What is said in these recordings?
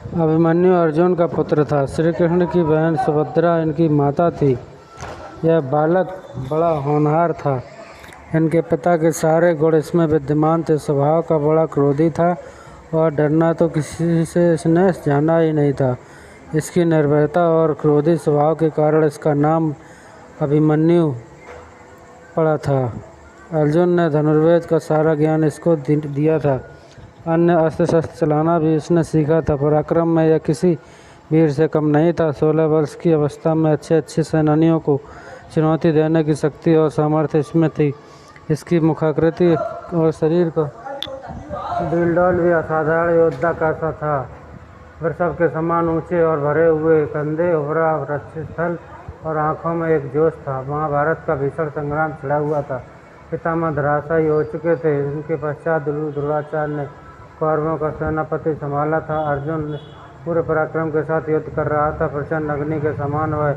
अभिमन्यु अर्जुन का पुत्र था। श्री कृष्ण की बहन सुभद्रा इनकी माता थी। यह बालक बड़ा होनहार था। इनके पिता के सारे गुण इसमें विद्यमान थे। स्वभाव का बड़ा क्रोधी था और डरना तो किसी से इसने जाना ही नहीं था। इसकी निर्भयता और क्रोधी स्वभाव के कारण इसका नाम अभिमन्यु पड़ा था। अर्जुन ने धनुर्वेद का सारा ज्ञान इसको दिया था। अन्य अस्त्र शस्त्र चलाना भी इसने सीखा था। पराक्रम में यह किसी वीर से कम नहीं था। 16 वर्ष की अवस्था में अच्छे सेनानियों को चुनौती देने की शक्ति और सामर्थ्य इसमें थी। इसकी मुखाकृति और शरीर का डीलडौल भी असाधारण योद्धा का सा था। वृषभ के समान ऊंचे और भरे हुए कंधे, उभरा वक्षस्थल और आंखों में एक जोश था। महाभारत का भीषण संग्राम छिड़ा हुआ था। पितामह धराशायी हो चुके थे। इनके पश्चात द्रोणाचार्य ने कौरवों का सेनापति संभाला था। अर्जुन पूरे पराक्रम के साथ युद्ध कर रहा था। प्रचंड अग्नि के समान वह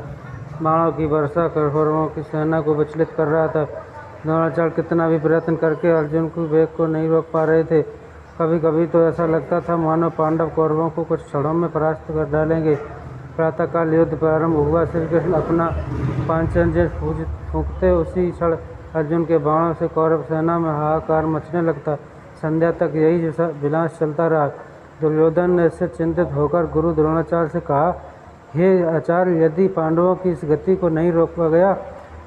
बाणों की वर्षा कर कौरवों की सेना को विचलित कर रहा था। द्रोणाचार्य कितना भी प्रयत्न करके अर्जुन के वेग को नहीं रोक पा रहे थे। कभी कभी तो ऐसा लगता था मानो पांडव कौरवों को कुछ क्षणों में परास्त कर डालेंगे। प्रातःकाल युद्ध प्रारंभ हुआ। श्री कृष्ण अपना पांचजन्य फूंकते उसी क्षण अर्जुन के बाणों से कौरव सेना में हाहाकार मचने लगता। संध्या तक यही विनाश चलता रहा। दुर्योधन ने इससे चिंतित होकर गुरु द्रोणाचार्य से कहा, हे आचार्य, यदि पांडवों की इस गति को नहीं रोका गया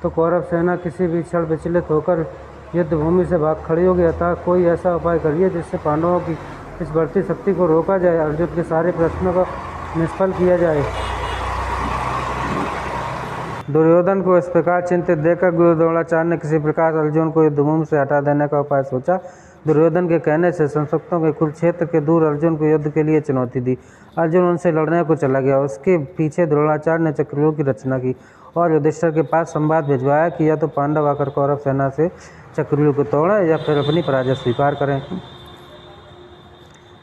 तो कौरव सेना किसी भी क्षण विचलित होकर युद्ध भूमि से भाग खड़ी होगी। अतः कोई ऐसा उपाय करिए जिससे पांडवों की इस बढ़ती शक्ति को रोका जाए, अर्जुन के सारे प्रश्नों को निष्फल किया जाए। दुर्योधन को इस प्रकार चिंतित देखकर गुरु द्रोणाचार्य ने किसी प्रकार अर्जुन को युद्धभूमि से हटा देने का उपाय सोचा। दुर्योधन के कहने से संशक्तों के कुरुक्षेत्र के दूर अर्जुन को युद्ध के लिए चुनौती दी। अर्जुन उनसे लड़ने को चला गया। उसके पीछे द्रोणाचार्य ने चक्रव्यूह की रचना की और युधिष्ठिर के पास संवाद भिजवाया कि या तो पांडव आकर कौरव सेना से चक्रव्यूह को तोड़ें या फिर अपनी पराजय स्वीकार करें।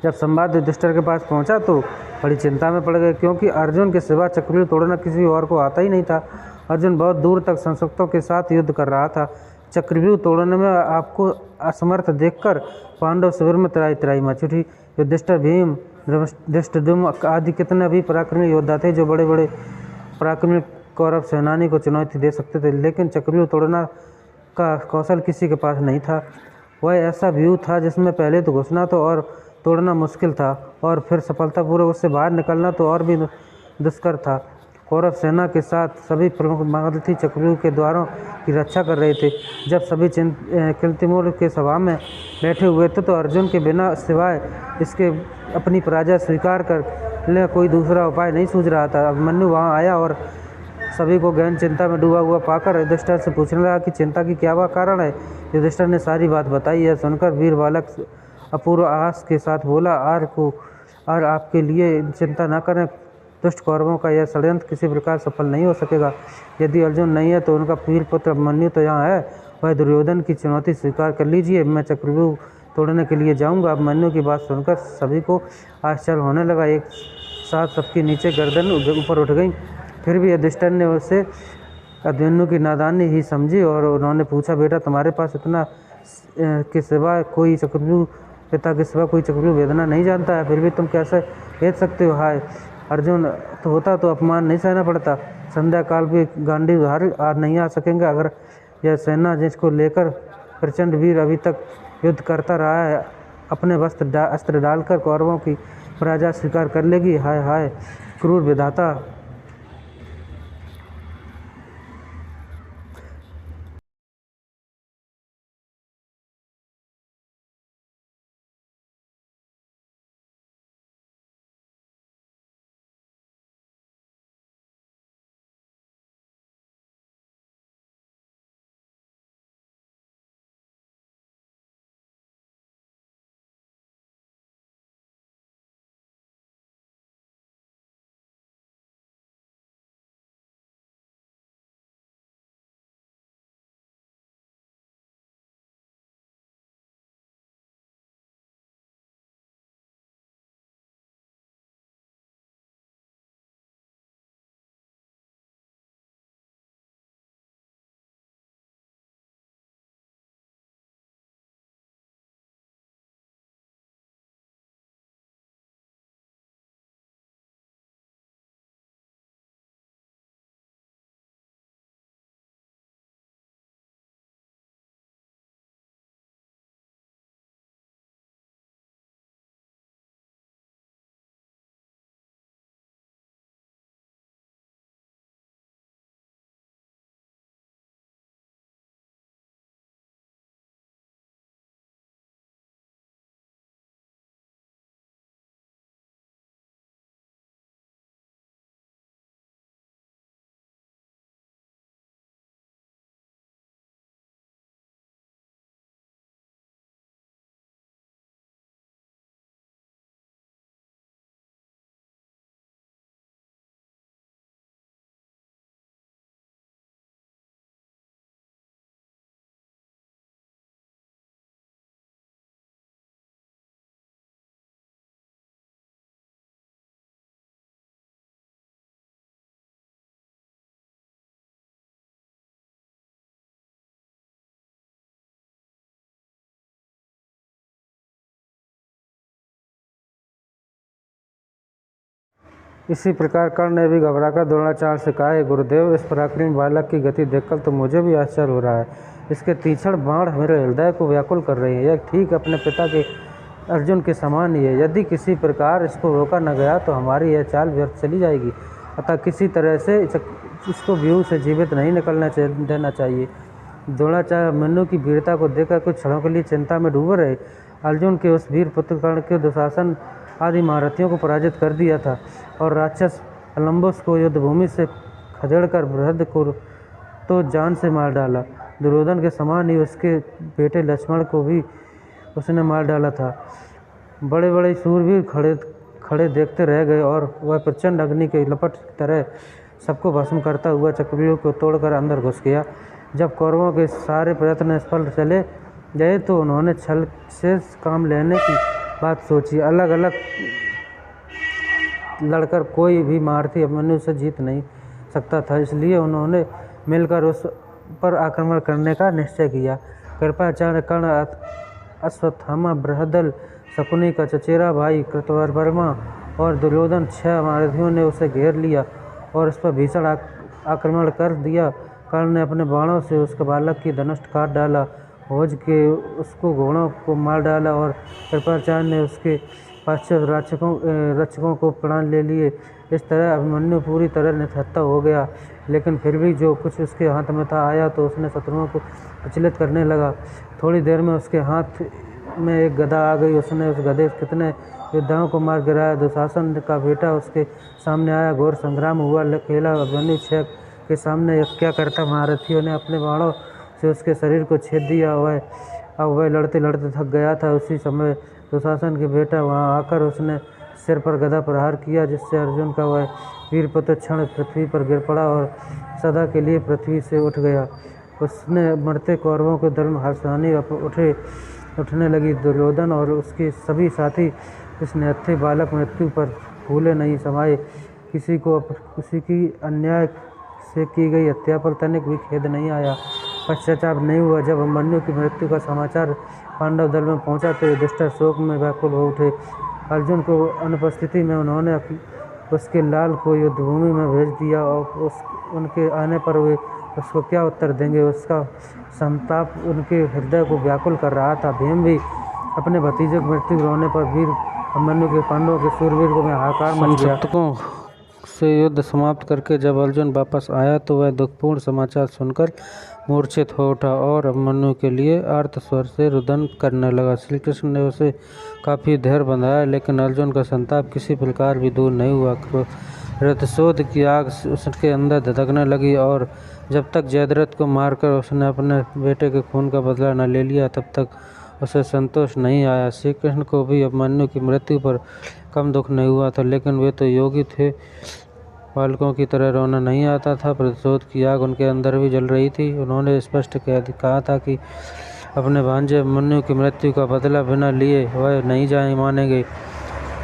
जब संवाद युधिष्ठिर के पास पहुंचा तो बड़ी चिंता में पड़ गए, क्योंकि अर्जुन के सिवा चक्रव्यूह तोड़ना किसी और को आता ही नहीं था। अर्जुन बहुत दूर तक संशक्तों के साथ युद्ध कर रहा था। चक्रव्यूह तोड़ने में आपको असमर्थ देखकर पांडव शिविर में त्राही त्राही मच उठी। युधिष्ठिर, भीम, धृष्टद्युम्न आदि कितने भी पराक्रमी योद्धा थे जो बड़े बड़े पराक्रमी कौरव सेनानी को चुनौती दे सकते थे, लेकिन चक्रव्यूह तोड़ना का कौशल किसी के पास नहीं था। वह ऐसा व्यूह था जिसमें पहले तो घुसना तो और तोड़ना मुश्किल था और फिर सफलतापूर्वक उससे बाहर निकलना तो और भी दुष्कर था। कौरव सेना के साथ सभी प्रमुख महारथी चक्रव्यूह के द्वारों की रक्षा कर रहे थे। जब सभी कीर्तिमूल के सभा में बैठे हुए थे तो अर्जुन के बिना सिवाय इसके अपनी पराजय स्वीकार कर ले कोई दूसरा उपाय नहीं सूझ रहा था। अभिमन्यु वहाँ आया और सभी को गहन चिंता में डूबा हुआ पाकर युधिष्ठिर से पूछने लगा कि चिंता की क्या कारण है। युधिष्ठिर ने सारी बात बताई। यह सुनकर वीर बालक अपूर्व आस के साथ बोला, और आपके लिए चिंता न करें। दुष्ट कौरवों का यह षड्यंत्र किसी प्रकार सफल नहीं हो सकेगा। यदि अर्जुन नहीं है तो उनका वीर पुत्र अभिमन्यु तो यहाँ है। वह दुर्योधन की चुनौती स्वीकार कर लीजिए। मैं चक्रव्यूह तोड़ने के लिए जाऊँगा। अभिमन्यु की बात सुनकर सभी को आश्चर्य होने लगा। एक साथ सबके नीचे गर्दन ऊपर उठ गई। फिर भी युधिष्ठिर ने उसे अभिमन्यु की नादानी ही समझी और उन्होंने पूछा, बेटा, तुम्हारे पास इतना के सिवा कोई चक्रव्यूह पिता के सिवा कोई चक्रव्यूह वेदना नहीं जानता है, फिर भी तुम कैसे भेज सकते हो? हाय अर्जुन, तो होता तो अपमान नहीं सहना पड़ता। संध्या काल भी गांडीव धारी आज नहीं आ सकेंगे। अगर यह सेना जिसको लेकर प्रचंड वीर अभी तक युद्ध करता रहा है अपने अस्त्र डालकर कौरवों की पराजय स्वीकार कर लेगी। हाय हाय क्रूर विधाता। इसी प्रकार कर्ण ने भी घबराकर द्रोणाचार्य से कहा, हे गुरुदेव, इस पराक्रमी बालक की गति देखकर तो मुझे भी आश्चर्य हो रहा है। इसके तीक्ष्ण बाण मेरे हृदय को व्याकुल कर रही है। यह ठीक अपने पिता के अर्जुन के समान ही है। यदि किसी प्रकार इसको रोका न गया तो हमारी यह चाल व्यर्थ चली जाएगी। अतः किसी तरह से इसको व्यूह से जीवित नहीं निकलना देना चाहिए। द्रोणाचार्य अभिमन्यु की वीरता को देखकर कुछ क्षणों के लिए चिंता में डूबे रहे। अर्जुन के उस वीर पुत्र कर्ण के दुशासन आदि महारथियों को पराजित कर दिया था और राक्षस अलम्बुस को युद्धभूमि से खदेड़कर बृहद को तो जान से मार डाला। दुर्योधन के समान ही उसके बेटे लक्ष्मण को भी उसने मार डाला था। बड़े बड़े शूरवीर खड़े देखते रह गए और वह प्रचंड अग्नि के लपट की तरह सबको भस्म करता हुआ चक्रव्यूह को तोड़कर अंदर घुस गया। जब कौरवों के सारे प्रयत्न निष्फल चले गए तो उन्होंने छल से काम लेने की बात सोची। अलग अलग लड़कर कोई भी महारथी अभिमन्यु से जीत नहीं सकता था, इसलिए उन्होंने मिलकर उस पर आक्रमण करने का निश्चय किया। कृपाचार्य कर्ण, अश्वत्थामा, बृहदल, शकुनी का चचेरा भाई कृतवर्मा और दुर्योधन 6 महारथियों ने उसे घेर लिया और उस पर भीषण आक्रमण कर दिया। कर्ण ने अपने बाणों से उसके बालक की धनुष काट डाला, भोज के उसको घोड़ों को मार डाला और कृपाचार्य ने उसके पश्चात रक्षकों को प्राण ले लिए। इस तरह अभिमन्यु पूरी तरह निहत्था हो गया, लेकिन फिर भी जो कुछ उसके हाथ में था आया तो उसने शत्रुओं को विचलित करने लगा। थोड़ी देर में उसके हाथ में एक गदा आ गई। उसने उस गधे कितने योद्धाओं को मार गिराया। दुशासन का बेटा उसके सामने आया। घोर संग्राम हुआ। अकेला अभिमन्यु 6 के सामने क्या करता। महारथियों ने अपने बाणों से उसके शरीर को छेद दिया। वह लड़ते लड़ते थक गया था। उसी समय दुशासन के बेटा वहां आकर उसने सिर पर गदा प्रहार किया, जिससे अर्जुन का वह वीर पुत्र क्षण पृथ्वी पर गिर पड़ा और सदा के लिए पृथ्वी से उठ गया। उसने मरते कौरवों के धर्म हर्षानी उठने लगी। दुर्योधन और उसके सभी साथी इस निहत्थे बालक मृत्यु पर भूले नहीं समाये। किसी की अन्याय से की गई हत्या पर तनिक भी खेद नहीं आया, पश्चाताप नहीं हुआ। जब अभिमन्यु की मृत्यु का समाचार पांडव दल में पहुंचा तो युधिष्ठिर शोक में व्याकुल हो उठे। अर्जुन को अनुपस्थिति में उन्होंने उसके लाल को युद्धभूमि में भेज दिया और उनके आने पर वे उसको क्या उत्तर देंगे। उसका संताप उनके हृदय को व्याकुल कर रहा था। भीम भी अपने भतीजे की मृत्यु होने पर वीर अभिमन्यु के पांडवों के शूरवीर को में हाहाकार मच गया। से युद्ध समाप्त करके जब अर्जुन वापस आया तो वह दुखपूर्ण समाचार सुनकर मूर्छित हो उठा और अभिमन्यु के लिए आर्त स्वर से रुदन करने लगा। श्री कृष्ण ने उसे काफ़ी धैर्य बंधाया, लेकिन अर्जुन का संताप किसी प्रकार भी दूर नहीं हुआ। रथशोध की आग उसके अंदर धधकने लगी और जब तक जयद्रथ को मारकर उसने अपने बेटे के खून का बदला न ले लिया तब तक उसे संतोष नहीं आया। श्री कृष्ण को भी अभिमन्यु की मृत्यु पर कम दुख नहीं हुआ था, लेकिन वे तो योगी थे, बालकों की तरह रोना नहीं आता था। प्रतिशोध की आग उनके अंदर भी जल रही थी। उन्होंने स्पष्ट कहा था कि अपने भांजे अभिमन्यु की मृत्यु का बदला बिना लिए वह नहीं मानेंगे।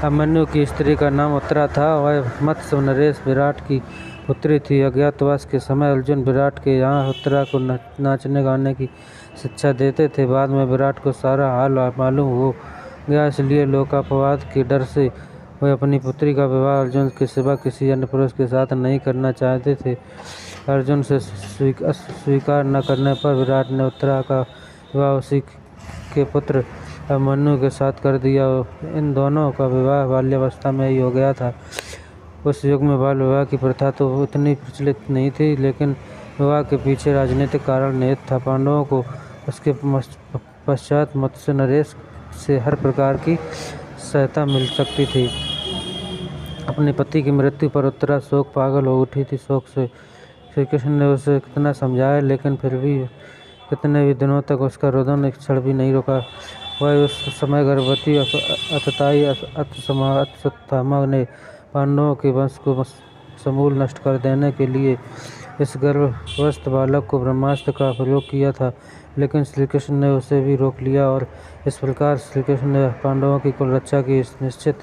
अभिमन्यु की स्त्री का नाम उत्तरा था। वह मत्स्य नरेश विराट की पुत्री थी। अज्ञातवास के समय अर्जुन विराट के यहाँ उत्तरा को नाचने गाने की शिक्षा देते थे। बाद में विराट को सारा हाल मालूम हो गया, इसलिए लोकापवाद के डर से वे अपनी पुत्री का विवाह अर्जुन के सिवा किसी अन्य पुरुष के साथ नहीं करना चाहते थे। अर्जुन से स्वीकार न करने पर विराट ने उत्तरा का विवाह उसी के पुत्र अभिमन्यु के साथ कर दिया। इन दोनों का विवाह बाल्यावस्था में ही हो गया था। उस युग में बाल विवाह की प्रथा तो उतनी प्रचलित नहीं थी, लेकिन विवाह के पीछे राजनीतिक कारण निहित था। पांडवों को उसके पश्चात मत्स्य नरेश से हर प्रकार की सहायता मिल सकती थी। अपने पति की मृत्यु पर उत्तरा शोक पागल हो उठी थी। शोक से श्री कृष्ण ने उसे कितना समझाया, लेकिन फिर भी कितने भी दिनों तक उसका रुदन एक क्षण भी नहीं रुका। वह उस समय गर्भवती अतताई अश्वत्थामा ने पांडवों के वंश को समूल नष्ट कर देने के लिए इस गर्भवस्थ बालक को ब्रह्मास्त्र का प्रयोग किया था, लेकिन श्री कृष्ण ने उसे भी रोक लिया और इस प्रकार श्री कृष्ण ने पांडवों की कुल रक्षा की। इस निश्चित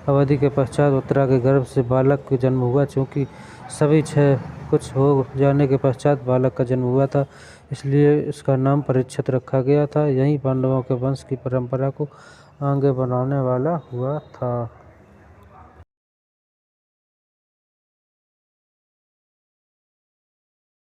अवधि के पश्चात उत्तरा के गर्भ से बालक का जन्म हुआ। चूँकि सभी 6 कुछ हो जाने के पश्चात बालक का जन्म हुआ था, इसलिए इसका नाम परीक्षित रखा गया था। यही पांडवों के वंश की परंपरा को आगे बढ़ाने वाला हुआ था।